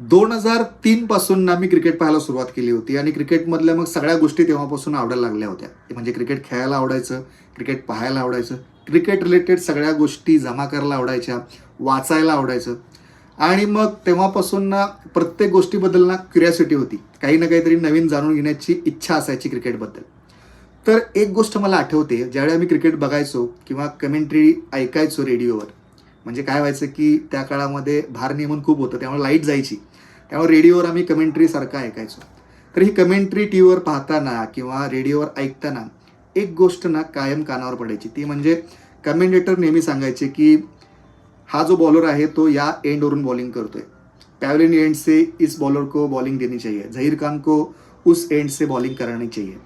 2003 पासून ना मी क्रिकेट पाहायला सुरुवात केली होती आणि क्रिकेटमधल्या मग सगळ्या गोष्टी तेव्हापासून आवडायला लागल्या होत्या. म्हणजे क्रिकेट खेळायला आवडायचं, क्रिकेट पाहायला आवडायचं, क्रिकेट रिलेटेड सगळ्या गोष्टी जमा करायला आवडायच्या, वाचायला आवडायचं. आणि मग तेव्हापासून ना प्रत्येक गोष्टीबद्दल ना क्युरिओसिटी होती. काही ना काहीतरी नवीन जाणून घेण्याची इच्छा असायची क्रिकेटबद्दल. तर एक गोष्ट मला आठवते, ज्यावेळी आम्ही क्रिकेट बघायचो किंवा कमेंट्री ऐकायचो रेडिओवर. म्हणजे काय व्हायचं की त्या काळामध्ये भारनियमन खूप होतं, त्यामुळे लाईट जायची. त्यामुळे रेडिओवर आम्ही कमेंट्री सारखं ऐकायचो. तर ही कमेंट्री टी व्हीवर पाहताना किंवा रेडिओवर ऐकताना एक गोष्ट ना कायम कानावर पडायची. ती म्हणजे कमेंटेटर नेहमी सांगायचे की हा जो बॉलर आहे तो या एंडवरून बॉलिंग करतोय. पॅव्हलिन एंड से इस बॉलर को बॉलिंग देनी चाहिए. झहीर खान को उस एंड से बॉलिंग करानी चाहिए.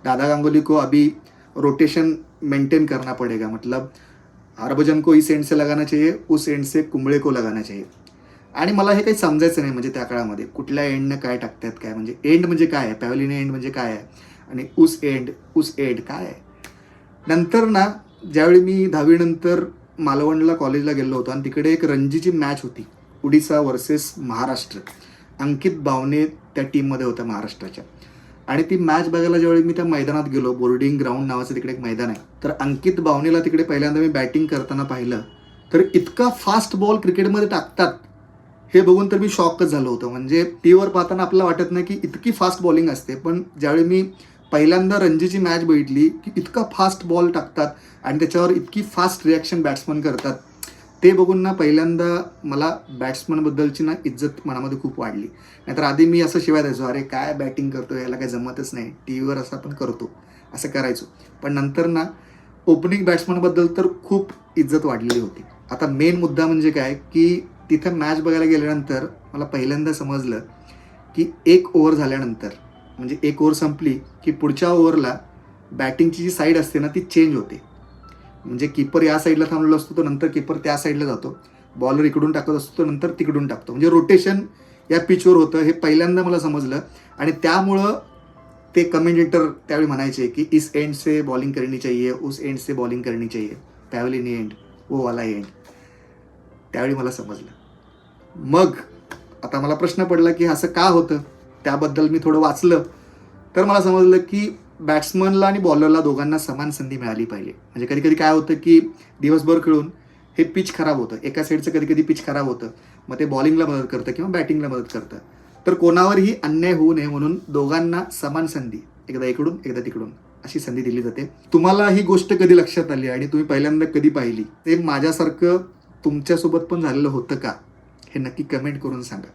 दादा गांगुली को अभी रोटेशन मेंटेन करना पड़ेगा. मतलब हरभजन को इस एंड से लगाना चाहिए, उस एंड से कुंबळे को लगाना चाहिए. आणि मला हे काही समजायचं नाही म्हणजे त्या काळामध्ये कुठल्या एंडनं काय टाकतात काय, म्हणजे एंड म्हणजे काय आहे, पॅव्हलिन एंड म्हणजे काय आहे आणि उस एंड काय आहे. नंतर ना ज्यावेळी मी 10वी नंतर मालवणला कॉलेजला गेलो होतो आणि तिकडे एक रणजीची मॅच होती, उडीसा वर्सेस महाराष्ट्र. अंकित बावने त्या टीममध्ये होता महाराष्ट्राच्या. आणि ती मॅच बघायला ज्यावेळी मी त्या मैदानात गेलो, बोर्डिंग ग्राउंड नावाचं तिकडे एक मैदान आहे, तर अंकित बावनेला तिकडे पहिल्यांदा मी बॅटिंग करताना पाहिलं. तर इतका फास्ट बॉल क्रिकेटमध्ये टाकतात हे बघून तर मी शॉकच झालो होतो. म्हणजे टीव्हीवर पाहताना आपल्याला वाटत नाही की इतकी फास्ट बॉलिंग असते, पण ज्यावेळी मी पहिल्यांदा रणजीची मॅच बघितली की इतका फास्ट बॉल टाकतात आणि त्याच्यावर इतकी फास्ट रिॲक्शन बॅट्समन करतात, ते बघून ना पहिल्यांदा मला बॅट्समनबद्दलची ना इज्जत मनामध्ये खूप वाढली. नाहीतर आधी मी असं शिवाय द्यायचो, अरे काय बॅटिंग करतो, याला काय जमतच नाही, टी व्हीवर असं आपण करतो, असं करायचो. पण नंतर ना ओपनिंग बॅट्समनबद्दल तर खूप इज्जत वाढलेली होती. आता मेन मुद्दा म्हणजे काय की तिथं मॅच बघायला गेल्यानंतर मला पहिल्यांदा समजलं की एक ओव्हर झाल्यानंतर, म्हणजे एक ओव्हर संपली की पुढच्या ओव्हरला बॅटिंगची जी साईड असते ना ती चेंज होते. म्हणजे कीपर या साईडला थांबलेला असतो, तो नंतर कीपर त्या साईडला जातो, बॉलर इकडून टाकत असतो, तो नंतर तिकडून टाकतो. म्हणजे रोटेशन या पिचवर होतं, हे पहिल्यांदा मला समजलं. आणि त्यामुळं ते कमेंटेटर त्यावेळी म्हणायचे की इस एंड से बॉलिंग करनी चाहिए, उस एंड से बॉलिंग करनी चाहिए, पॅव्हलिन एंड वो वाला एंड. त्यावेळी मला समजलं. मग आता मला प्रश्न पडला की असं का होतं, त्याबद्दल मी थोडं वाचलं. तर मला समजलं की बॅट्समनला आणि बॉलरला दोघांना समान संधी मिळाली पाहिजे. म्हणजे कधी कधी काय होतं की दिवसभर खेळून हे पिच खराब होतं, एका साईडचं कधी कधी पिच खराब होतं, मग ते बॉलिंगला मदत करतं किंवा बॅटिंगला मदत करतं. तर कोणावरही अन्याय होऊ नये म्हणून दोघांना समान संधी, एकदा इकडून एकदा तिकडून अशी संधी दिली जाते. तुम्हाला ही गोष्ट कधी लक्षात आली आणि तुम्ही पहिल्यांदा कधी पाहिली, ते माझ्यासारखं तुमच्यासोबत पण झालेलं होतं का, हे नक्की कमेंट करून सांगा.